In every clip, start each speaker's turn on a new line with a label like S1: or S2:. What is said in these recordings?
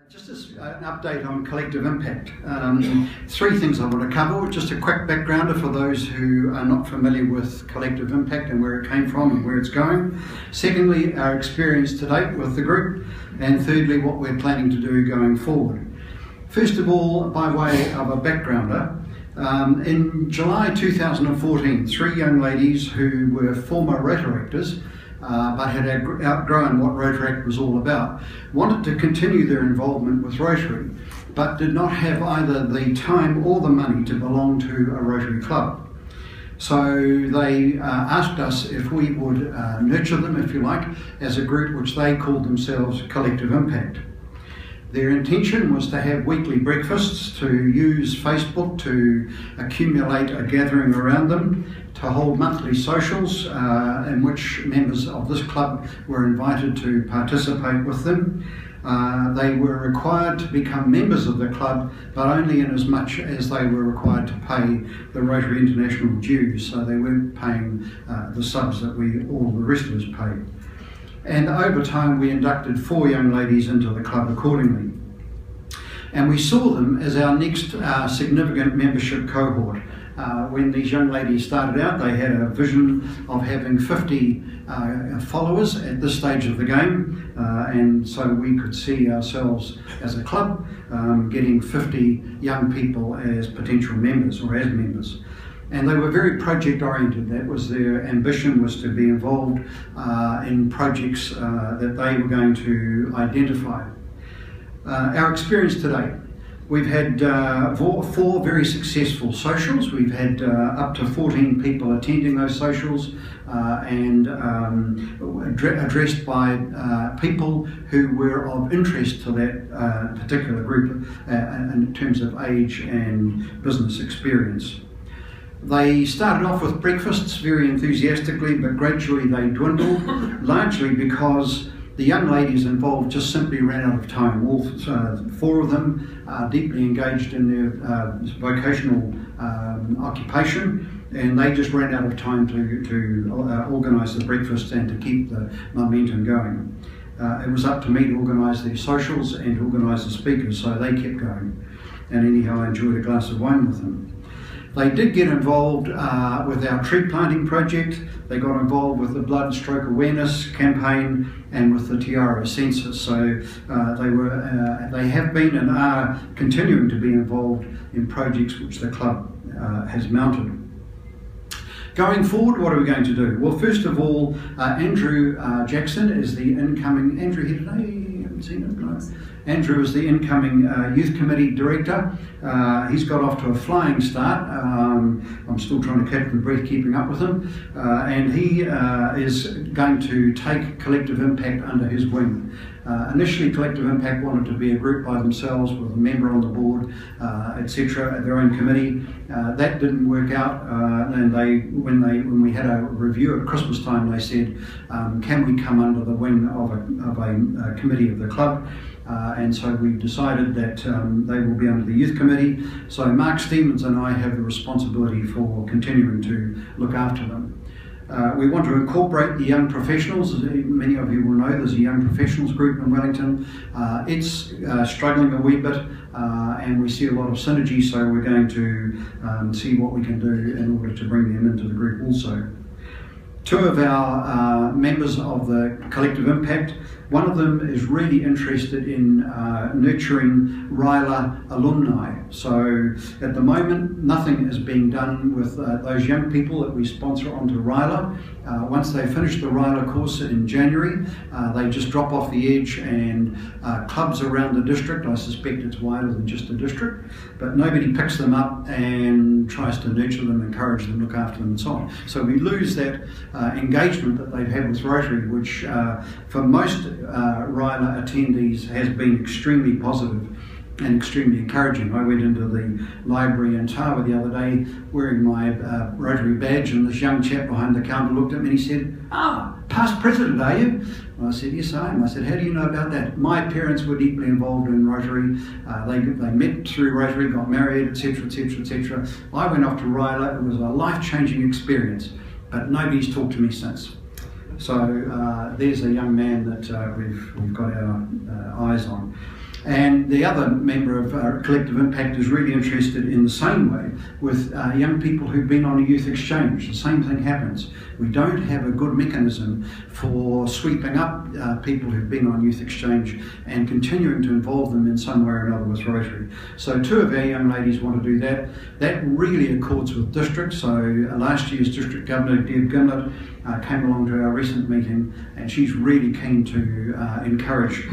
S1: Just as an update on collective impact, three things I want to cover. Just a quick backgrounder for those who are not familiar with collective impact and where it came from and where it's going. Secondly, our experience to date with the group. And thirdly, what we're planning to do going forward. First of all, by way of a backgrounder, in July 2014, three young ladies who were former Rotaractors but had outgrown what Rotaract was all about, wanted to continue their involvement with Rotary, but did not have either the time or the money to belong to a Rotary club. So they asked us if we would nurture them, if you like, as a group which they called themselves Collective Impact. Their intention was to have weekly breakfasts, to use Facebook to accumulate a gathering around them, to hold monthly socials in which members of this club were invited to participate with them. They were required to become members of the club, but only in as much as they were required to pay the Rotary International dues, so they weren't paying the subs that all the rest of us paid. And over time we inducted four young ladies into the club accordingly. And we saw them as our next significant membership cohort. When these young ladies started out, they had a vision of having 50 followers at this stage of the game, and so we could see ourselves as a club getting 50 young people as potential members or as members. And they were very project oriented. That was their ambition, was to be involved in projects that they were going to identify. Our experience today, we've had four very successful socials. We've had up to 14 people attending those socials and addressed by people who were of interest to that particular group in terms of age and business experience. They started off with breakfasts very enthusiastically, but gradually they dwindled, largely because the young ladies involved just simply ran out of time. All four of them are deeply engaged in their vocational occupation, and they just ran out of time to organise the breakfast and to keep the momentum going. It was up to me to organise their socials and to organise the speakers, so they kept going. And anyhow, I enjoyed a glass of wine with them. They did get involved with our tree planting project. They got involved with the blood stroke awareness campaign and with the Tiara census. So they have been and are continuing to be involved in projects which the club has mounted. Going forward, what are we going to do? Well, first of all, Andrew Jackson is the incoming, Andrew here today? You haven't seen him? No. Andrew is the incoming Youth Committee Director. He's got off to a flying start. I'm still trying to catch my breath keeping up with him. And he is going to take Collective Impact under his wing. Initially, Collective Impact wanted to be a group by themselves with a member on the board, etc., their own committee. That didn't work out, and when we had a review at Christmas time, they said, can we come under the wing of a committee of the club? And so we decided that they will be under the Youth Committee. So Mark Stevens and I have the responsibility for continuing to look after them. We want to incorporate the young professionals. As many of you will know, there's a young professionals group in Wellington. It's struggling a wee bit, and we see a lot of synergy, so we're going to see what we can do in order to bring them into the group also. Two of our members of the Collective Impact, one of them is really interested in nurturing RILA alumni. So at the moment, nothing is being done with those young people that we sponsor onto RILA. Once they finish the RILA course in January, they just drop off the edge, and clubs around the district, I suspect it's wider than just a district, but nobody picks them up and tries to nurture them, encourage them, look after them and so on. So we lose that engagement that they've had with Rotary, which for most RILA attendees has been extremely positive and extremely encouraging. I went into the library in Tawa the other day wearing my Rotary badge, and this young chap behind the counter looked at me and he said, past president, are you? And I said, yes, I am. I said, how do you know about that? My parents were deeply involved in Rotary. They met through Rotary, got married, etc., etc., etc. I went off to RILA. It was a life-changing experience, but nobody's talked to me since. So there's a young man that we've got our eyes on. And the other member of Collective Impact is really interested in the same way with young people who've been on a youth exchange. The same thing happens. We don't have a good mechanism for sweeping up people who've been on youth exchange and continuing to involve them in some way or another with Rotary. So 2 of our young ladies want to do that. That really accords with district. So last year's District Governor, Deb Gimlett, came along to our recent meeting, and she's really keen to encourage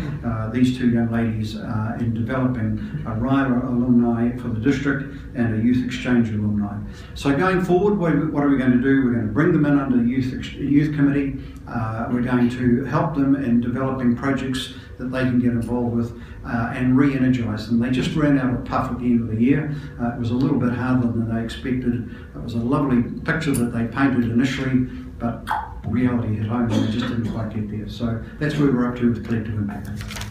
S1: these 2 young ladies in developing a RILA alumni for the district and a youth exchange alumni. So going forward, what are we going to do? We're going to bring them in under the youth committee. We're going to help them in developing projects that they can get involved with and re-energise them. They just ran out of puff at the end of the year. It was a little bit harder than they expected. It was a lovely picture that they painted initially, but reality hit home and they just didn't quite get there. So that's where we're up to with Collective Impact.